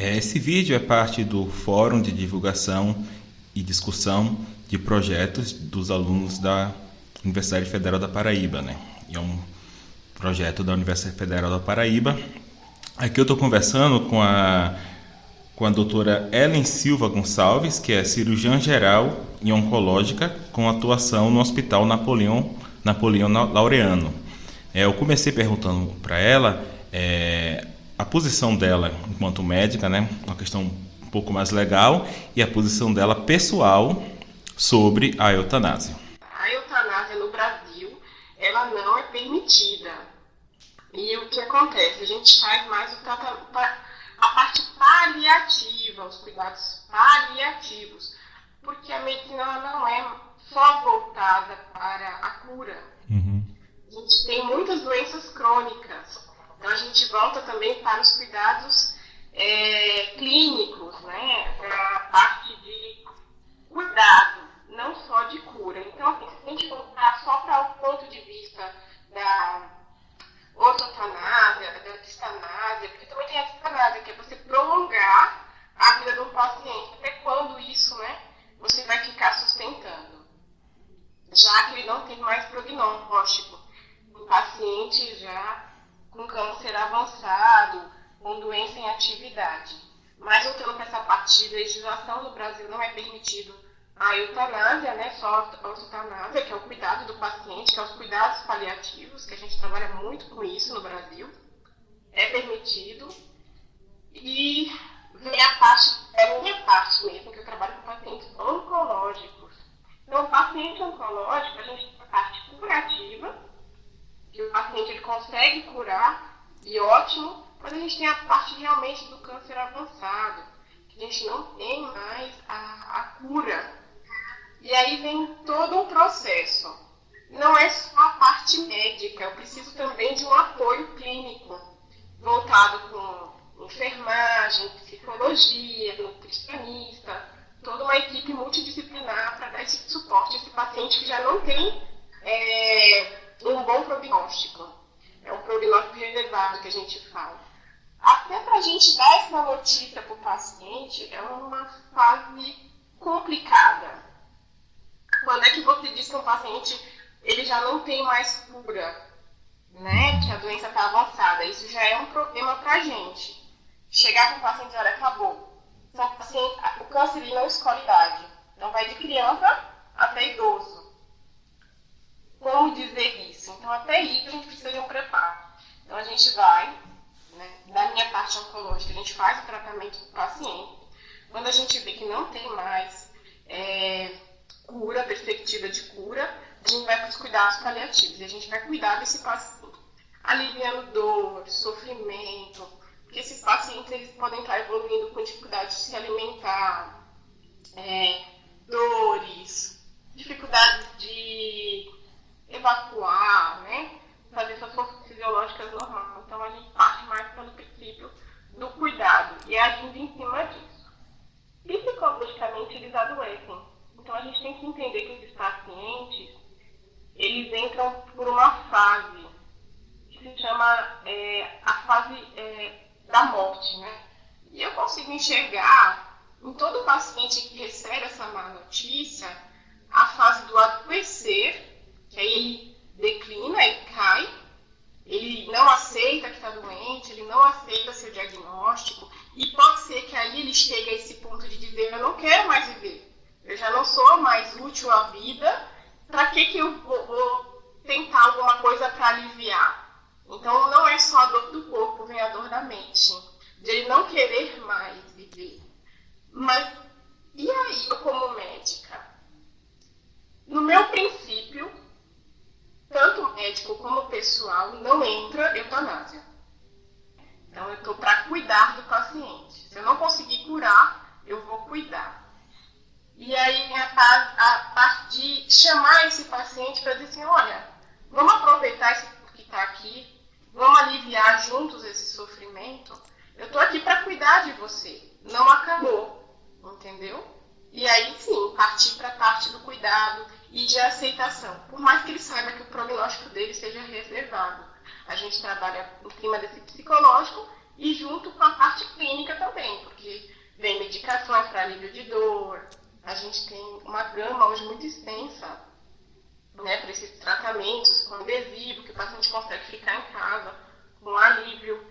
Esse vídeo é parte do Fórum de Divulgação e Discussão de Projetos dos alunos da Universidade Federal da Paraíba, né? E é um projeto da Universidade Federal da Paraíba. Aqui eu estou conversando com a doutora Ellen Silva Gonçalves, que é cirurgiã geral e oncológica com atuação no Hospital Napoleão Laureano. Eu comecei perguntando para ela a posição dela enquanto médica, né, uma questão um pouco mais legal, e a posição dela pessoal sobre a eutanásia. A eutanásia no Brasil, ela não é permitida. E o que acontece? A gente faz mais a parte paliativa, os cuidados paliativos, porque a medicina não é só voltada para a cura. A gente tem muitas doenças crônicas, então a gente volta também para os cuidados clínicos, né? A parte de cuidado, não só de cura. Então, assim, se a gente voltar só para o ponto de vista da ortotanásia, da distanásia, porque também tem a distanásia, que é você prolongar a vida de um paciente. Até quando isso, né, você vai ficar sustentando? Já que ele não tem mais prognóstico. O paciente já com câncer avançado, com doença em atividade. Mas voltando para essa parte de legislação, no Brasil não é permitido a eutanásia, né, só a eutanásia, que é o cuidado do paciente, que é os cuidados paliativos, que a gente trabalha muito com isso no Brasil, é permitido. E vem a minha parte mesmo, que eu trabalho com pacientes oncológicos. Então, o paciente oncológico, a gente tem a parte curativa, que o paciente ele consegue curar, e ótimo, mas a gente tem a parte realmente do câncer avançado, que a gente não tem mais a cura. E aí vem todo um processo. Não é só a parte médica, eu preciso também de um apoio clínico, voltado com enfermagem, psicologia, nutricionista, toda uma equipe multidisciplinar para dar esse suporte a esse paciente que já não tem um bom prognóstico. É um prognóstico reservado que a gente fala. Até para a gente dar essa notícia para o paciente é uma fase complicada. Quando é que você diz que um paciente ele já não tem mais cura, né? Que a doença está avançada? Isso já é um problema para a gente. Chegar com o paciente e dizer, olha, acabou. O câncer ele não escolhe idade. Então vai de criança até idoso. Como dizer isso? Então até isso a gente precisa de um preparo. Então a gente vai, né, da minha parte oncológica, a gente faz o tratamento do paciente. Quando a gente vê que não tem mais cura, perspectiva de cura, a gente vai para os cuidados paliativos. E a gente vai cuidar desse paciente, aliviando dor, sofrimento, porque esses pacientes eles podem estar evoluindo com dificuldade de se alimentar, dores, dificuldade de evacuar, né? Fazer suas funções fisiológicas normais. Então a gente parte mais pelo princípio do cuidado e agindo em cima disso. Psicologicamente eles adoecem. Então a gente tem que entender que esses pacientes eles entram por uma fase que se chama a fase da morte, né? E eu consigo enxergar em todo paciente que recebe essa má notícia a fase do adoecer, que aí ele declina, ele cai, ele não aceita que está doente, ele não aceita seu diagnóstico, e pode ser que aí ele chegue a esse ponto de dizer, eu não quero mais viver, eu já não sou mais útil à vida, para que eu vou tentar alguma coisa para aliviar? Então não é só a dor do corpo, vem a dor da mente, de ele não querer mais viver. Mas e aí, eu como médica? No meu princípio, tanto médico como pessoal, não entra eutanásia. Então, eu estou para cuidar do paciente. Se eu não conseguir curar, eu vou cuidar. E aí, a parte de chamar esse paciente para dizer assim, olha, vamos aproveitar esse que está aqui, vamos aliviar juntos esse sofrimento. Eu estou aqui para cuidar de você. Não acabou, entendeu? E aí, sim, partir para a parte do cuidado e de aceitação. Por mais que ele saiba que o prognóstico dele seja reservado. A gente trabalha em cima desse psicológico e junto com a parte clínica também, para alívio de dor. A gente tem uma gama hoje muito extensa, né, para esses tratamentos com adesivo, que o paciente consegue ficar em casa com alívio.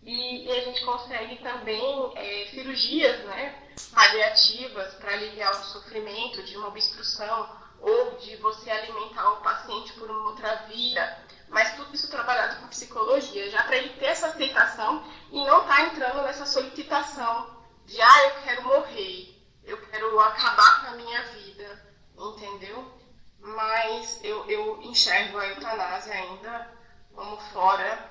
E a gente consegue também cirurgias, né, paliativas para aliviar o sofrimento de uma obstrução ou de você alimentar o paciente por uma outra via. Mas tudo isso trabalhado com psicologia, já para ele ter essa aceitação e não estar entrando nessa solicitação de eu quero morrer, eu quero acabar com a minha vida, entendeu? Mas eu enxergo a eutanásia ainda como fora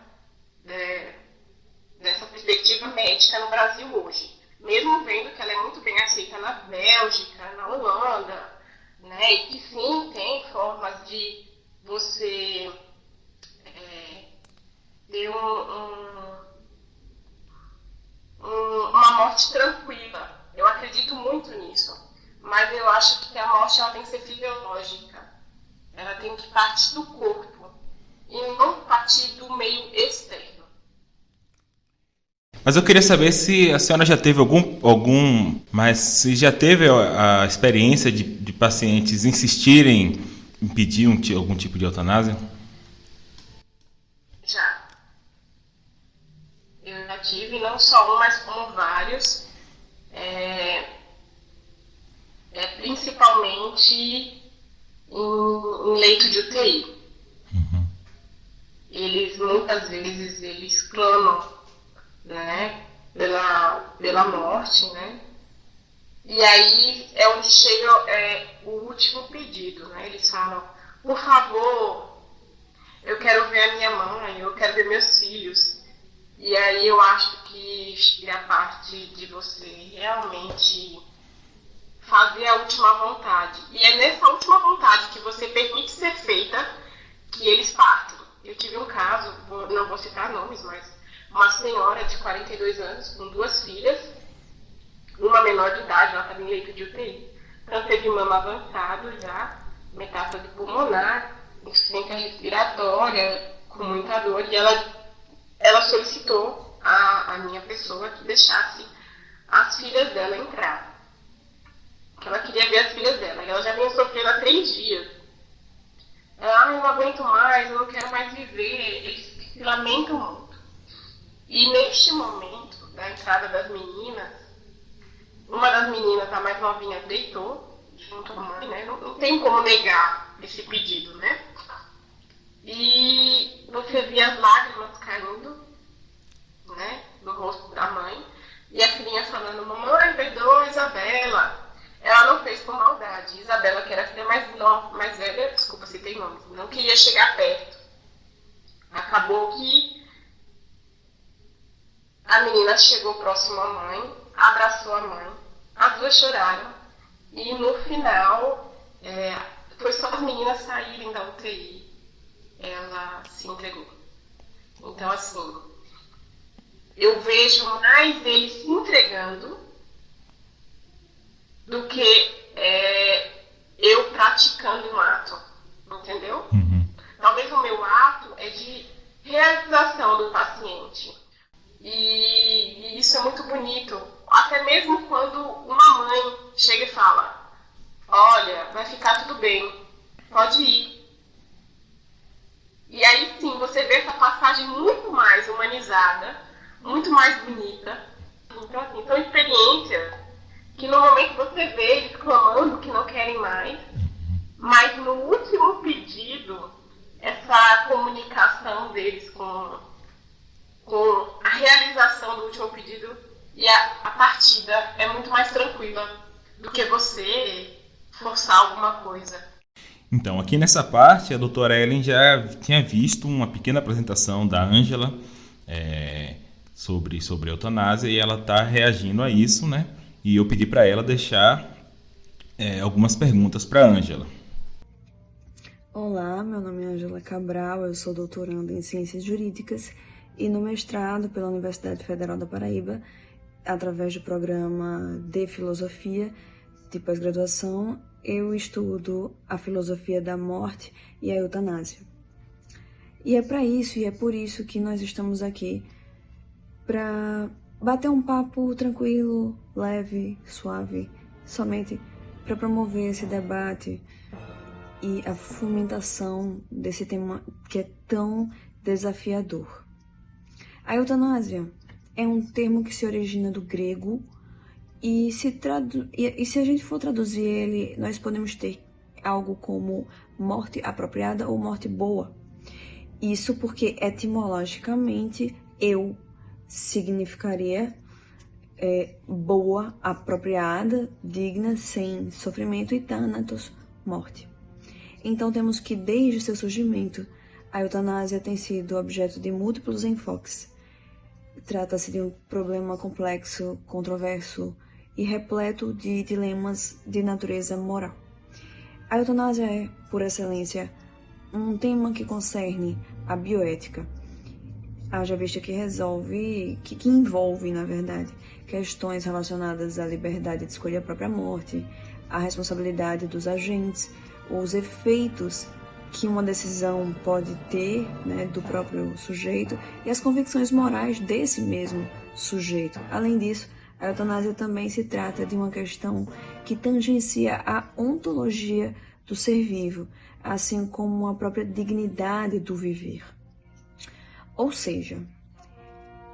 dessa perspectiva médica no Brasil hoje. Mesmo vendo que ela é muito bem aceita na Bélgica, na Holanda, né? E que sim, tem formas de você ter uma morte tranquila. Eu acredito muito nisso. Mas eu acho que a morte ela tem que ser fisiológica. Ela tem que partir do corpo e não partir do meio externo. Mas eu queria saber se a senhora já teve mas se já teve a experiência de pacientes insistirem em pedir algum tipo de eutanásia? Já. Eu já tive não só um, mas como vários. Principalmente em leito de UTI. Uhum. Muitas vezes, eles clamam, né, pela morte, né? E aí é onde chega o último pedido, né? Eles falam, por favor, eu quero ver a minha mãe, eu quero ver meus filhos. E aí eu acho que chega a parte de você realmente fazer a última vontade. E é nessa última vontade que você permite ser feita que eles partem. Eu tive um caso, não vou citar nomes, mas uma senhora de 42 anos com 2 filhas, uma menor de idade, ela estava em leito de UTI, câncer de mama avançado já, metástase pulmonar, insuficiência respiratória, com muita dor, e ela solicitou a minha pessoa que deixasse as filhas dela entrar. Que ela queria ver as filhas dela. E ela já vinha sofrendo há 3 dias. Ela, eu não aguento mais, eu não quero mais viver. Eles se lamentam muito. E neste momento da entrada das meninas, uma das meninas, a mais novinha, deitou junto à mãe, né? Não tem como negar esse pedido, né? E você via as lágrimas caindo, né, no rosto da mãe. E a filhinha falando, mamãe, perdoa Isabela. Ela não fez por maldade. Isabela, que era a filha mais velha, desculpa, citei nomes, não queria chegar perto. Acabou que a menina chegou próximo à mãe, abraçou a mãe, as duas choraram. E no final, foi só as meninas saírem da UTI, ela se entregou. Então, assim, eu vejo mais eles se entregando do que eu praticando um ato, entendeu? Uhum. Talvez o meu ato é de realização do paciente. E isso é muito bonito. Até mesmo quando uma mãe chega e fala, olha, vai ficar tudo bem, pode ir. E aí sim, você vê essa passagem muito mais humanizada, muito mais bonita. Então, assim, são experiências que no momento você vê eles clamando que não querem mais, mas no último pedido, essa comunicação deles com a realização do último pedido e a partida é muito mais tranquila do que você forçar alguma coisa. Então, aqui nessa parte, a doutora Ellen já tinha visto uma pequena apresentação da Ângela sobre a eutanásia e ela está reagindo a isso, né? E eu pedi para ela deixar algumas perguntas para a Ângela. Olá, meu nome é Ângela Cabral, eu sou doutoranda em Ciências Jurídicas e no mestrado pela Universidade Federal da Paraíba, através do programa de Filosofia de pós-graduação, eu estudo a filosofia da morte e a eutanásia. E é para isso e é por isso que nós estamos aqui, para bater um papo tranquilo, leve, suave, somente para promover esse debate e a fomentação desse tema que é tão desafiador. A eutanásia é um termo que se origina do grego e se a gente for traduzir ele, nós podemos ter algo como morte apropriada ou morte boa. Isso porque etimologicamente eu significaria boa, apropriada, digna, sem sofrimento e thanatos, morte. Então temos que desde seu surgimento a eutanásia tem sido objeto de múltiplos enfoques. Trata-se de um problema complexo, controverso e repleto de dilemas de natureza moral. A eutanásia é, por excelência, um tema que concerne a bioética, haja vista que envolve, na verdade, questões relacionadas à liberdade de escolher a própria morte, a responsabilidade dos agentes, os efeitos que uma decisão pode ter, né, do próprio sujeito e as convicções morais desse mesmo sujeito. Além disso, a eutanásia também se trata de uma questão que tangencia a ontologia do ser vivo, assim como a própria dignidade do viver. Ou seja,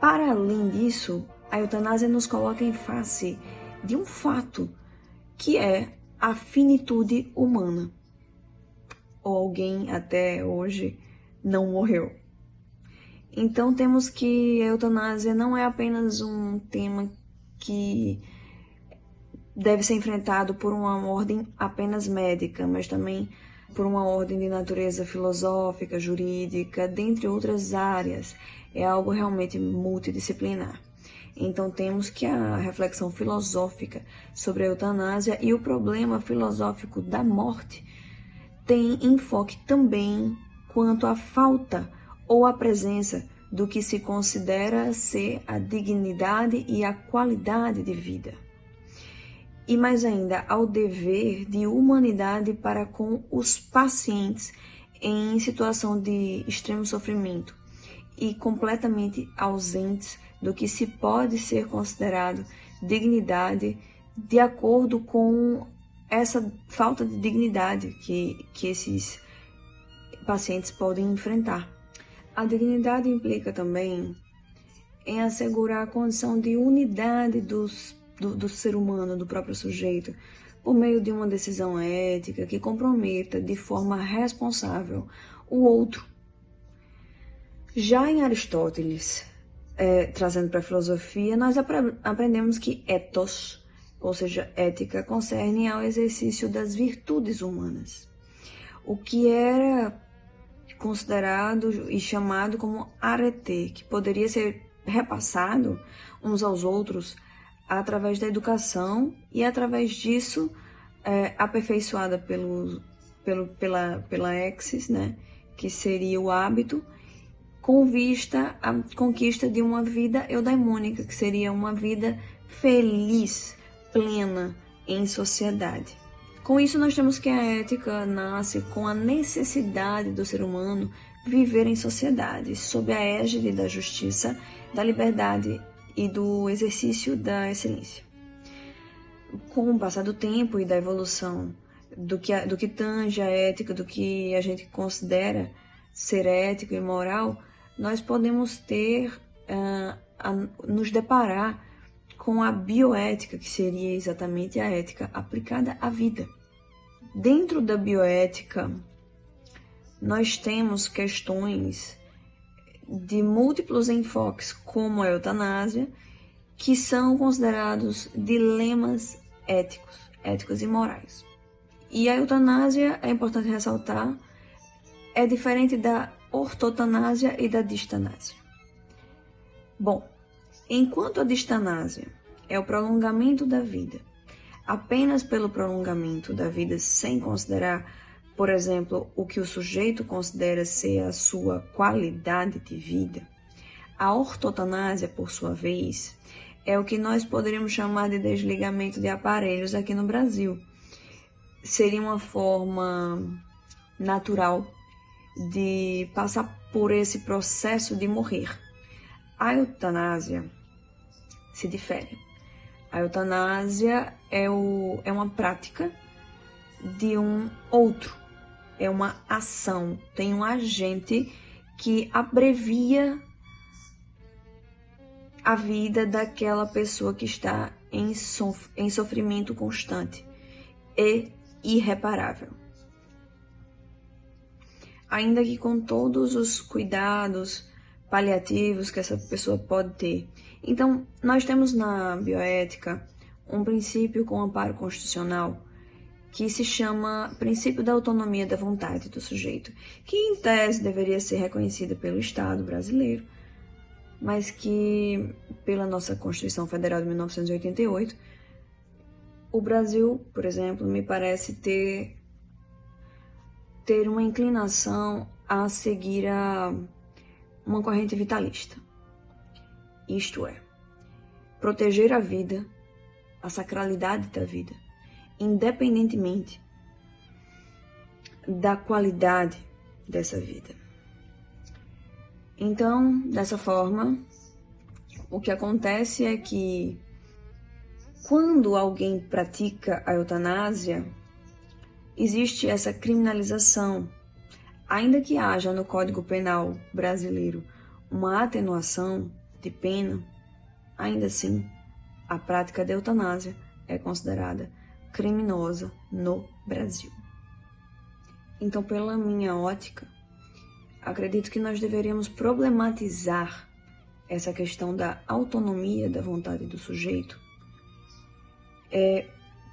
para além disso, a eutanásia nos coloca em face de um fato, que é a finitude humana. Ou alguém até hoje não morreu. Então temos que a eutanásia não é apenas um tema que deve ser enfrentado por uma ordem apenas médica, mas também por uma ordem de natureza filosófica, jurídica, dentre outras áreas. É algo realmente multidisciplinar. Então temos que a reflexão filosófica sobre a eutanásia e o problema filosófico da morte tem enfoque também quanto à falta ou à presença do que se considera ser a dignidade e a qualidade de vida. E mais ainda, ao dever de humanidade para com os pacientes em situação de extremo sofrimento e completamente ausentes do que se pode ser considerado dignidade de acordo com essa falta de dignidade que esses pacientes podem enfrentar. A dignidade implica também em assegurar a condição de unidade do ser humano, do próprio sujeito, por meio de uma decisão ética que comprometa de forma responsável o outro. Já em Aristóteles, trazendo para a filosofia, nós aprendemos que ethos, ou seja, ética, concerne ao exercício das virtudes humanas, o que era considerado e chamado como arete, que poderia ser repassado uns aos outros através da educação e através disso aperfeiçoada pela exis, né, que seria o hábito, com vista à conquista de uma vida eudaimônica, que seria uma vida feliz, plena em sociedade. Com isso, nós temos que a ética nasce com a necessidade do ser humano viver em sociedade, sob a égide da justiça, da liberdade e do exercício da excelência. Com o passar do tempo e da evolução do que tange a ética, do que a gente considera ser ético e moral, nós podemos nos deparar com a bioética, que seria exatamente a ética aplicada à vida. Dentro da bioética, nós temos questões de múltiplos enfoques, como a eutanásia, que são considerados dilemas éticos e morais. E a eutanásia, é importante ressaltar, é diferente da ortotanásia e da distanásia. Bom, enquanto a distanásia é o prolongamento da vida, apenas pelo prolongamento da vida, sem considerar, por exemplo, o que o sujeito considera ser a sua qualidade de vida, a ortotanásia, por sua vez, é o que nós poderíamos chamar de desligamento de aparelhos aqui no Brasil. Seria uma forma natural de passar por esse processo de morrer. A eutanásia se diferem. A eutanásia é uma prática de um outro, é uma ação, tem um agente que abrevia a vida daquela pessoa que está em sofrimento constante e irreparável. Ainda que com todos os cuidados paliativos que essa pessoa pode ter. Então, nós temos na bioética um princípio com amparo constitucional que se chama princípio da autonomia da vontade do sujeito, que em tese deveria ser reconhecida pelo Estado brasileiro, mas que, pela nossa Constituição Federal de 1988, o Brasil, por exemplo, me parece ter uma inclinação a seguir uma corrente vitalista. Isto é, proteger a vida, a sacralidade da vida, independentemente da qualidade dessa vida. Então, dessa forma, o que acontece é que quando alguém pratica a eutanásia, existe essa criminalização. Ainda que haja no Código Penal brasileiro uma atenuação de pena, ainda assim, a prática da eutanásia é considerada criminosa no Brasil. Então, pela minha ótica, acredito que nós deveríamos problematizar essa questão da autonomia da vontade do sujeito,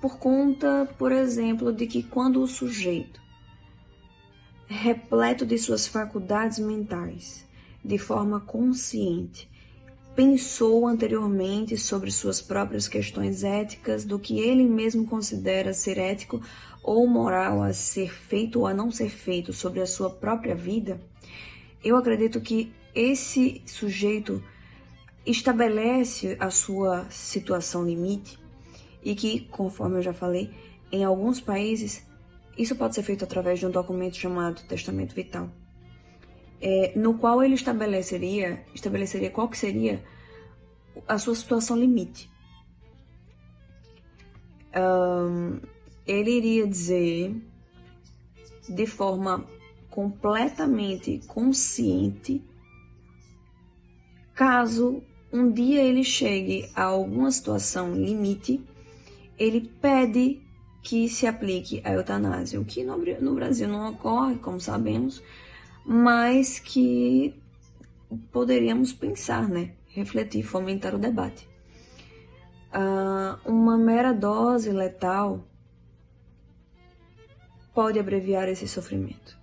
por conta, por exemplo, de que quando o sujeito, repleto de suas faculdades mentais, de forma consciente, pensou anteriormente sobre suas próprias questões éticas, do que ele mesmo considera ser ético ou moral a ser feito ou a não ser feito sobre a sua própria vida, eu acredito que esse sujeito estabelece a sua situação limite e que, conforme eu já falei, em alguns países, isso pode ser feito através de um documento chamado testamento vital, no qual ele estabeleceria qual que seria a sua situação limite. Ele iria dizer, de forma completamente consciente, caso um dia ele chegue a alguma situação limite, ele pede que se aplique a eutanásia, o que no Brasil não ocorre, como sabemos, mas que poderíamos pensar, refletir, fomentar o debate. Uma mera dose letal pode abreviar esse sofrimento.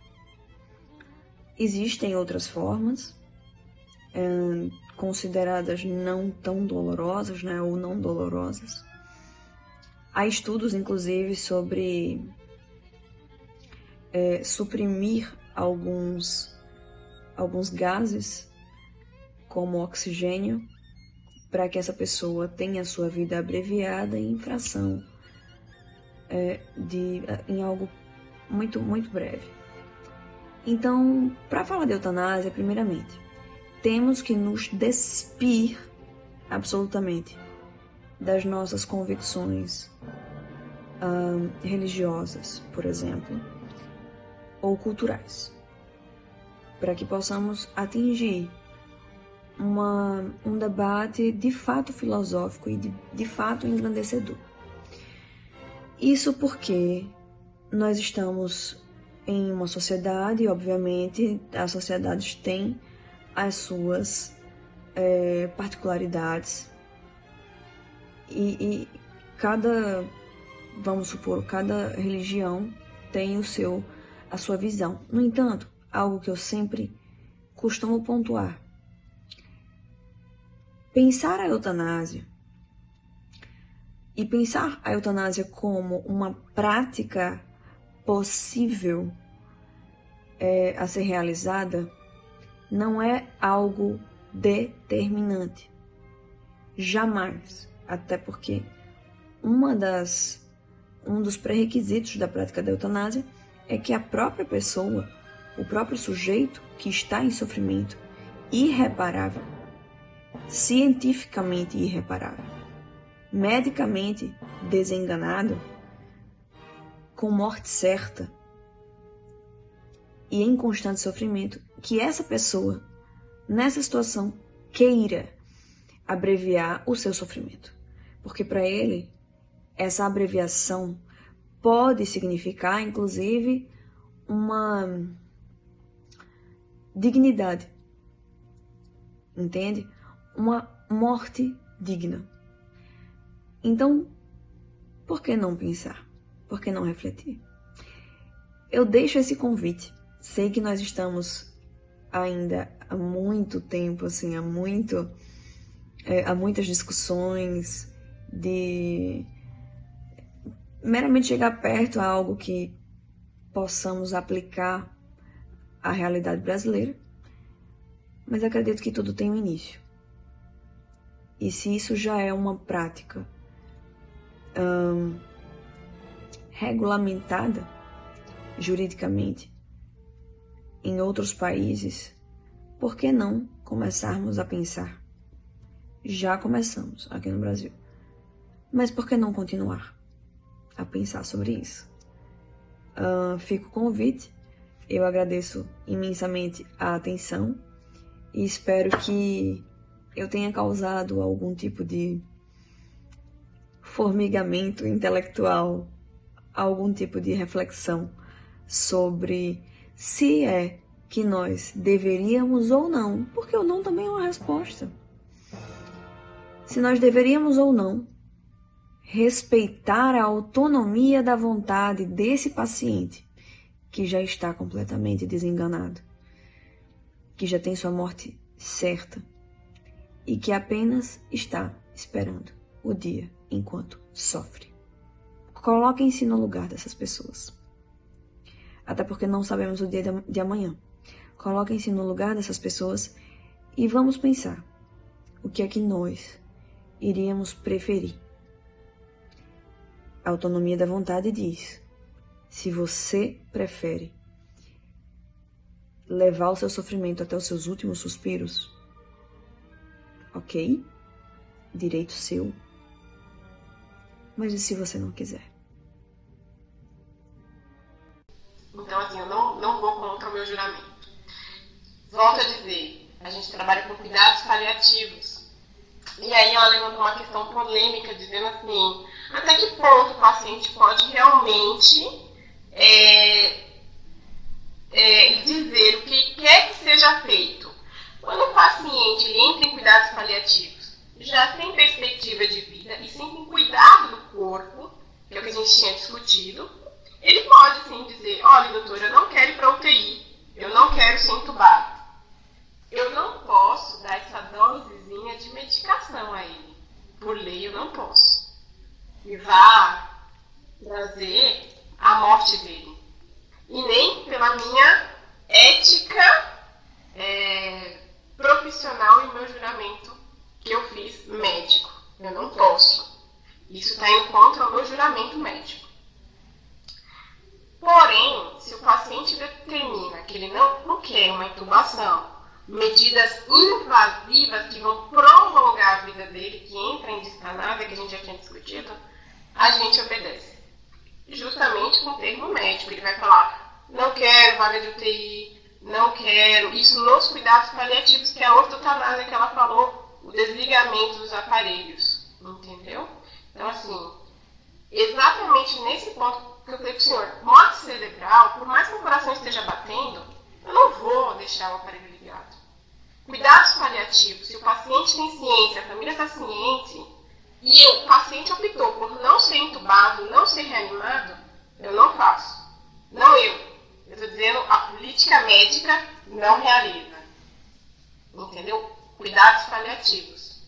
Existem outras formas, consideradas não tão dolorosas, ou não dolorosas. Há estudos, inclusive, sobre suprimir alguns gases, como oxigênio, para que essa pessoa tenha a sua vida abreviada em fração em algo muito, muito breve. Então, para falar de eutanásia, primeiramente, temos que nos despir absolutamente das nossas convicções religiosas, por exemplo, ou culturais, para que possamos atingir um debate de fato filosófico e de fato engrandecedor. Isso porque nós estamos em uma sociedade, e obviamente as sociedades têm as suas particularidades, e cada religião tem a sua visão. No entanto, algo que eu sempre costumo pontuar: pensar a eutanásia como uma prática possível a ser realizada não é algo determinante. Jamais. Até porque um dos pré-requisitos da prática da eutanásia é que a própria pessoa, o próprio sujeito que está em sofrimento irreparável, cientificamente irreparável, medicamente desenganado, com morte certa e em constante sofrimento, que essa pessoa, nessa situação, queira abreviar o seu sofrimento. Porque para ele, essa abreviação pode significar, inclusive, uma dignidade. Entende? Uma morte digna. Então, por que não pensar? Por que não refletir? Eu deixo esse convite. Sei que nós estamos ainda há muito tempo, assim, há muitas discussões de meramente chegar perto a algo que possamos aplicar à realidade brasileira, mas acredito que tudo tem um início. E se isso já é uma prática regulamentada juridicamente em outros países, por que não começarmos a pensar? Já começamos aqui no Brasil, mas por que não continuar a pensar sobre isso? Fica o convite, eu agradeço imensamente a atenção e espero que eu tenha causado algum tipo de formigamento intelectual, algum tipo de reflexão sobre se é que nós deveríamos ou não, porque o não também é uma resposta. Se nós deveríamos ou não respeitar a autonomia da vontade desse paciente que já está completamente desenganado, que já tem sua morte certa e que apenas está esperando o dia enquanto sofre. Coloquem-se no lugar dessas pessoas. Até porque não sabemos o dia de amanhã. Coloquem-se no lugar dessas pessoas e vamos pensar o que é que nós iríamos preferir. A autonomia da vontade diz: se você prefere levar o seu sofrimento até os seus últimos suspiros, ok, direito seu. Mas e se você não quiser? Então, assim, eu não vou contra o meu juramento. Volto a dizer, a gente trabalha com cuidados paliativos. E aí ela levantou uma questão polêmica, dizendo assim, até que ponto o paciente pode realmente dizer o que quer que seja feito. Quando o paciente ele entra em cuidados paliativos, já sem perspectiva de vida e sem cuidado do corpo, que é o que a gente tinha discutido, ele pode sim dizer, olha doutor, eu não quero ir para UTI, eu não quero ser entubado. Eu não posso dar essa dosezinha de medicação a ele. Por lei eu não posso. E vá trazer a morte dele. E nem pela minha ética profissional e meu juramento que eu fiz médico. Eu não posso. Isso está indo contra o meu juramento médico. Porém, se o paciente determina que ele não quer uma intubação, medidas invasivas que vão prolongar a vida dele, que entra em discanada, que a gente já tinha discutido, a gente obedece. Justamente com o termo médico. Ele vai falar, não quero vaga de UTI, não quero. Isso nos cuidados paliativos, que é a ortotanásia que ela falou, o desligamento dos aparelhos. Entendeu? Então, assim, exatamente nesse ponto que eu falei para o senhor, morte cerebral, por mais que o coração esteja batendo, eu não vou deixar o aparelho ligado. Cuidados paliativos, se o paciente tem ciência, a família está ciente, e o paciente optou por não ser entubado, não ser reanimado, eu não faço. Não eu. Eu estou dizendo, a política médica não realiza. Entendeu? Cuidados paliativos.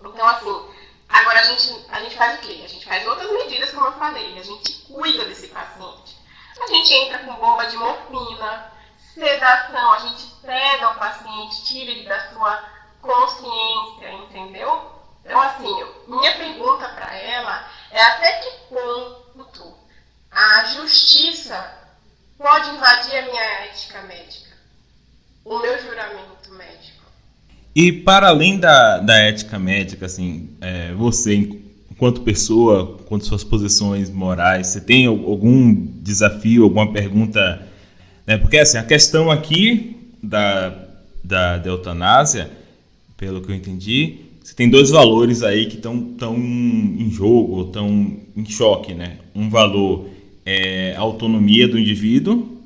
Então, assim, agora a gente faz o quê? A gente faz outras medidas, como eu falei. A gente cuida desse paciente. A gente entra com bomba de morfina, sedação, a gente seda o paciente, tira ele da sua consciência, entendeu? Então, assim, minha pergunta para ela é até que ponto a justiça pode invadir a minha ética médica, o meu juramento médico. E para além da ética médica, assim, você, enquanto pessoa, quanto suas posições morais, você tem algum desafio, alguma pergunta? Né? Porque assim, a questão aqui da eutanásia, pelo que eu entendi, você tem dois valores aí que estão em jogo, estão em choque, né? Um valor é a autonomia do indivíduo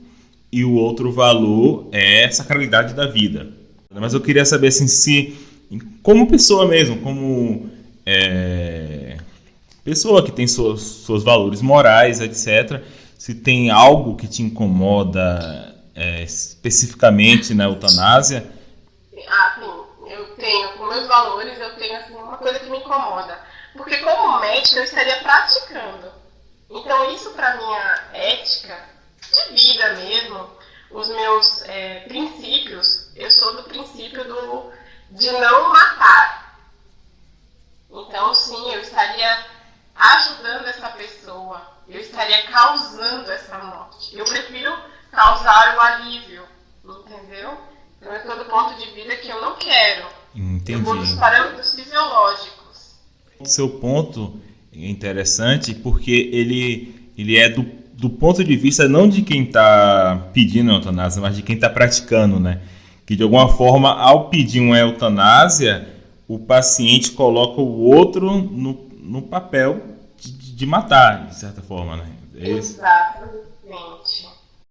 e o outro valor é a sacralidade da vida. Mas eu queria saber assim, se, como pessoa mesmo, como pessoa que tem seus valores morais, etc., se tem algo que te incomoda especificamente na eutanásia. Sim, eu tenho, com meus valores, eu tenho assim, uma coisa que me incomoda. Porque como médica eu estaria praticando. Então isso para minha ética de vida mesmo, os meus princípios, eu sou do princípio de não matar. Então sim, eu estaria ajudando essa pessoa, eu estaria causando essa morte. Eu prefiro causar o alívio, entendeu? Então é todo ponto de vida que eu não quero. Entendi. Eu vou dos parâmetros fisiológicos. O seu ponto é interessante porque ele é do ponto de vista não de quem está pedindo a eutanásia, mas de quem está praticando, né? Que de alguma forma, ao pedir uma eutanásia, o paciente coloca o outro no papel de matar, de certa forma, né? Exatamente.